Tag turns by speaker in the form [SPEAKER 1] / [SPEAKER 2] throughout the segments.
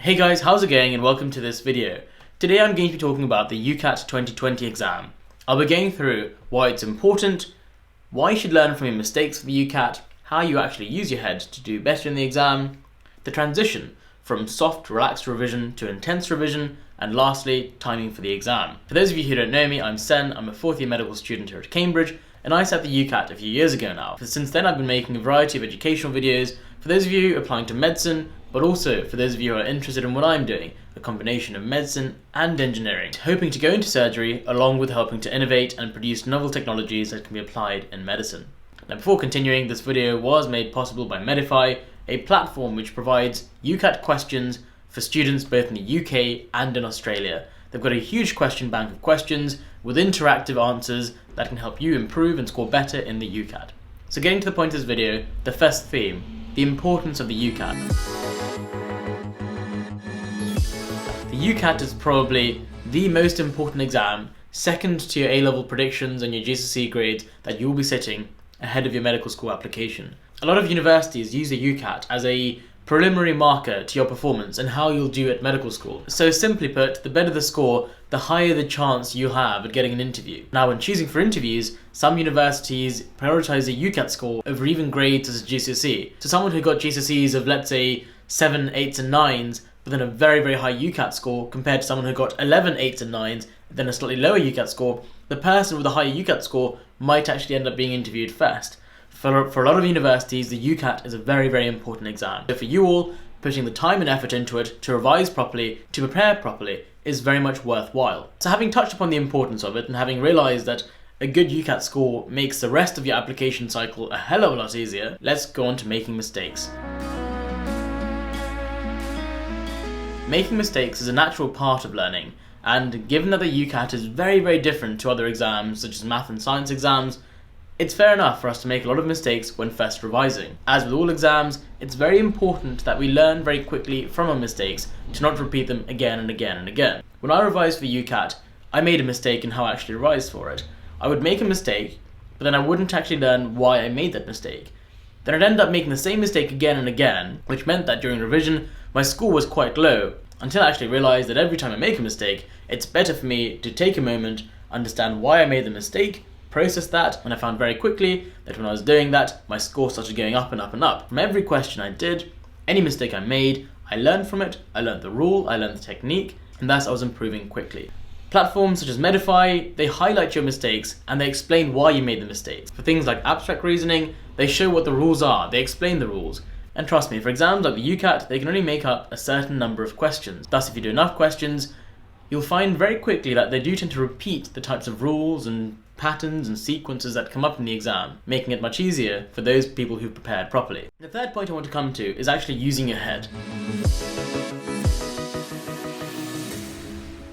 [SPEAKER 1] Hey guys, how's it going and welcome to this video. Today I'm going to be talking about the UCAT 2020 exam. I'll be going through why it's important, why you should learn from your mistakes for the UCAT, how you actually use your head to do better in the exam, the transition from soft, relaxed revision to intense revision, and lastly, timing for the exam. For those of you who don't know me, I'm Sen, I'm a fourth year medical student here at Cambridge, and I sat the UCAT a few years ago now. Since then I've been making a variety of educational videos for those of you applying to medicine, but also for those of you who are interested in what I'm doing, a combination of medicine and engineering, hoping to go into surgery along with helping to innovate and produce novel technologies that can be applied in medicine. Now before continuing, this video was made possible by Medify, a platform which provides UCAT questions for students both in the UK and in Australia. They've got a huge question bank of questions with interactive answers that can help you improve and score better in the UCAT. So getting to the point of this video, the first theme, the importance of the UCAT. The UCAT is probably the most important exam, second to your A-level predictions and your GCSE grades, that you will be sitting ahead of your medical school application. A lot of universities use the UCAT as a preliminary marker to your performance and how you'll do at medical school. So simply put, the better the score, the higher the chance you'll have at getting an interview. Now when choosing for interviews, some universities prioritize a UCAT score over even grades as a GCSE. So someone who got GCSEs of, let's say, 7, 8s and 9s, but then a very, very high UCAT score compared to someone who got 11 8s and 9s, then a slightly lower UCAT score, the person with a higher UCAT score might actually end up being interviewed first. For a lot of universities, the UCAT is a very, very important exam. So for you all, putting the time and effort into it, to revise properly, to prepare properly, is very much worthwhile. So having touched upon the importance of it and having realised that a good UCAT score makes the rest of your application cycle a hell of a lot easier, let's go on to making mistakes. Making mistakes is a natural part of learning, and given that the UCAT is very, very different to other exams such as math and science exams, it's fair enough for us to make a lot of mistakes when first revising. As with all exams, it's very important that we learn very quickly from our mistakes to not repeat them again and again and again. When I revised for the UCAT, I made a mistake in how I actually revised for it. I would make a mistake, but then I wouldn't actually learn why I made that mistake. Then I'd end up making the same mistake again and again, which meant that during revision, my score was quite low, until I actually realised that every time I make a mistake, it's better for me to take a moment, understand why I made the mistake, process that, and I found very quickly that when I was doing that, my score started going up and up and up. From every question I did, any mistake I made, I learned from it, I learned the rule, I learned the technique, and thus I was improving quickly. Platforms such as Medify, they highlight your mistakes and they explain why you made the mistakes. For things like abstract reasoning, they show what the rules are, they explain the rules. And trust me, for exams like the UCAT, they can only make up a certain number of questions. Thus, if you do enough questions, you'll find very quickly that they do tend to repeat the types of rules and patterns and sequences that come up in the exam, making it much easier for those people who've prepared properly. The third point I want to come to is actually using your head.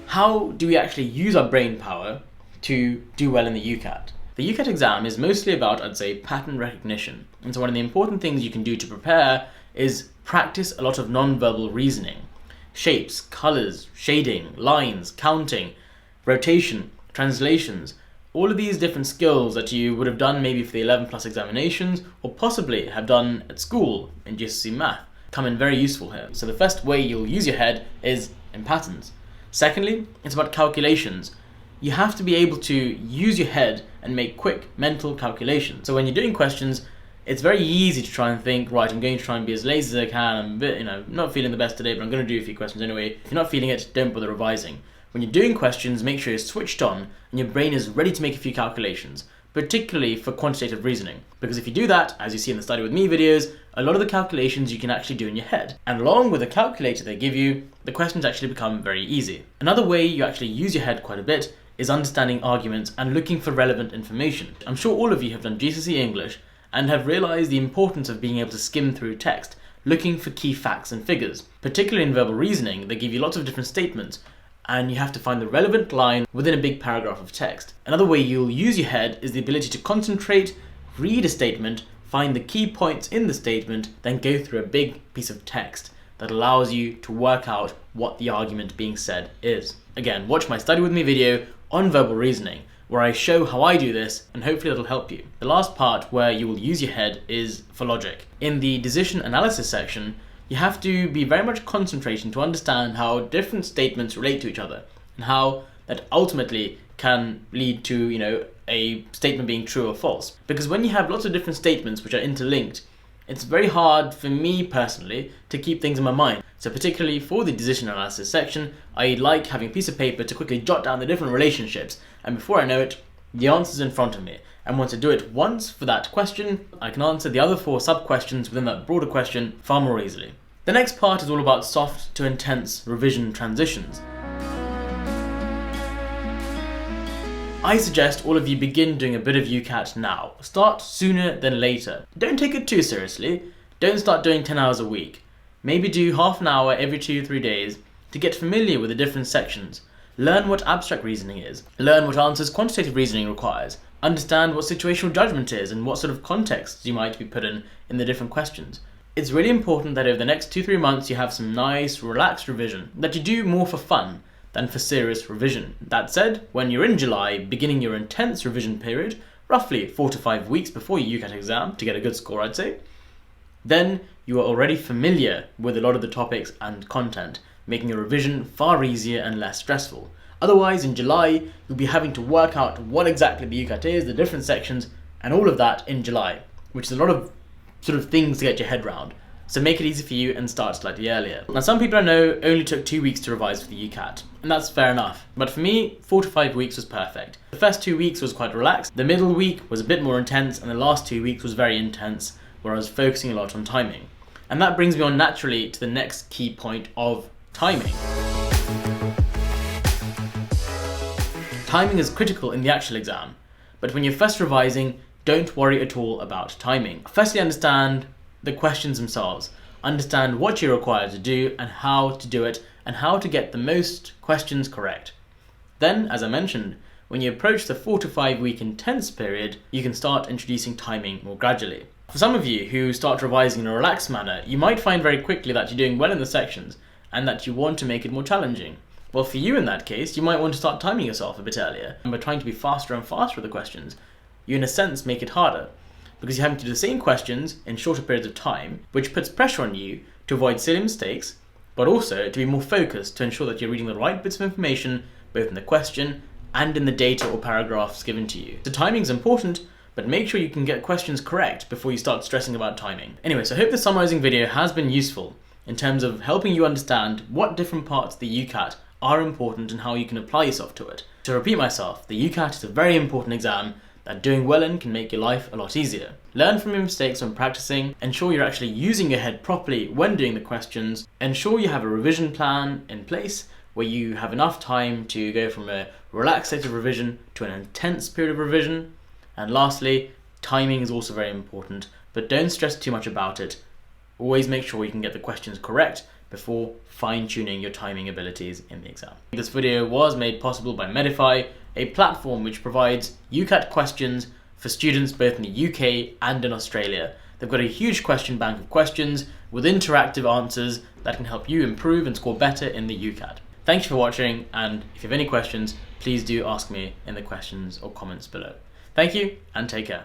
[SPEAKER 1] How do we actually use our brain power to do well in the UCAT? The UCAT exam is mostly about, I'd say, pattern recognition. And so one of the important things you can do to prepare is practice a lot of non-verbal reasoning. Shapes, colours, shading, lines, counting, rotation, translations, all of these different skills that you would have done maybe for the 11 plus examinations or possibly have done at school in GCSE math come in very useful here. So the first way you'll use your head is in patterns. Secondly, it's about calculations. You have to be able to use your head and make quick mental calculations. So when you're doing questions, it's very easy to try and think, right, I'm going to try and be as lazy as I can, I'm a bit, not feeling the best today, but I'm going to do a few questions anyway. If you're not feeling it, don't bother revising. When you're doing questions, make sure you're switched on and your brain is ready to make a few calculations, particularly for quantitative reasoning. Because if you do that, as you see in the Study With Me videos, a lot of the calculations you can actually do in your head. And along with the calculator they give you, the questions actually become very easy. Another way you actually use your head quite a bit is understanding arguments and looking for relevant information. I'm sure all of you have done GCSE English and have realised the importance of being able to skim through text, looking for key facts and figures. Particularly in verbal reasoning, they give you lots of different statements, and you have to find the relevant line within a big paragraph of text. Another way you'll use your head is the ability to concentrate, read a statement, find the key points in the statement, then go through a big piece of text that allows you to work out what the argument being said is. Again, watch my Study With Me video on verbal reasoning, where I show how I do this, and hopefully that'll help you. The last part where you will use your head is for logic. In the decision analysis section, You have to be very much concentrating to understand how different statements relate to each other and how that ultimately can lead to, a statement being true or false. Because when you have lots of different statements which are interlinked, it's very hard for me personally to keep things in my mind. So particularly for the decision analysis section, I like having a piece of paper to quickly jot down the different relationships, and before I know it, the answer's in front of me. And once I do it once for that question, I can answer the other 4 sub-questions within that broader question far more easily. The next part is all about soft to intense revision transitions. I suggest all of you begin doing a bit of UCAT now. Start sooner than later. Don't take it too seriously. Don't start doing 10 hours a week. Maybe do half an hour every 2-3 days to get familiar with the different sections. Learn what abstract reasoning is. Learn what answers quantitative reasoning requires. Understand what situational judgment is and what sort of contexts you might be put in the different questions. It's really important that over the next 2-3 months you have some nice, relaxed revision, that you do more for fun than for serious revision. That said, when you're in July, beginning your intense revision period, roughly 4 to 5 weeks before your UCAT exam to get a good score, I'd say, then you are already familiar with a lot of the topics and content, making your revision far easier and less stressful. Otherwise, in July, you'll be having to work out what exactly the UCAT is, the different sections, and all of that in July, which is a lot of sort of things to get your head around. So make it easy for you and start slightly earlier. Now, some people I know only took 2 weeks to revise for the UCAT, and that's fair enough. But for me, 4 to 5 weeks was perfect. The first 2 weeks was quite relaxed, the middle week was a bit more intense, and the last 2 weeks was very intense, where I was focusing a lot on timing. And that brings me on naturally to the next key point of timing. Timing is critical in the actual exam, but when you're first revising, don't worry at all about timing. Firstly, understand the questions themselves. Understand what you're required to do and how to do it and how to get the most questions correct. Then, as I mentioned, when you approach the 4 to 5 week intense period, you can start introducing timing more gradually. For some of you who start revising in a relaxed manner, you might find very quickly that you're doing well in the sections and that you want to make it more challenging. Well, for you in that case, you might want to start timing yourself a bit earlier. And by trying to be faster and faster with the questions, you in a sense make it harder, because you're having to do the same questions in shorter periods of time, which puts pressure on you to avoid silly mistakes, but also to be more focused to ensure that you're reading the right bits of information, both in the question and in the data or paragraphs given to you. So timing is important, but make sure you can get questions correct before you start stressing about timing. Anyway, so I hope this summarizing video has been useful in terms of helping you understand what different parts of the UCAT are important and how you can apply yourself to it. To repeat myself, the UCAT is a very important exam that doing well in can make your life a lot easier. Learn from your mistakes when practicing, ensure you're actually using your head properly when doing the questions, ensure you have a revision plan in place where you have enough time to go from a relaxed state of revision to an intense period of revision. And lastly, timing is also very important, but don't stress too much about it. Always make sure you can get the questions correct before fine-tuning your timing abilities in the exam. This video was made possible by Medify, a platform which provides UCAT questions for students both in the UK and in Australia. They've got a huge question bank of questions with interactive answers that can help you improve and score better in the UCAT. Thank you for watching, and if you have any questions, please do ask me in the questions or comments below. Thank you, and take care.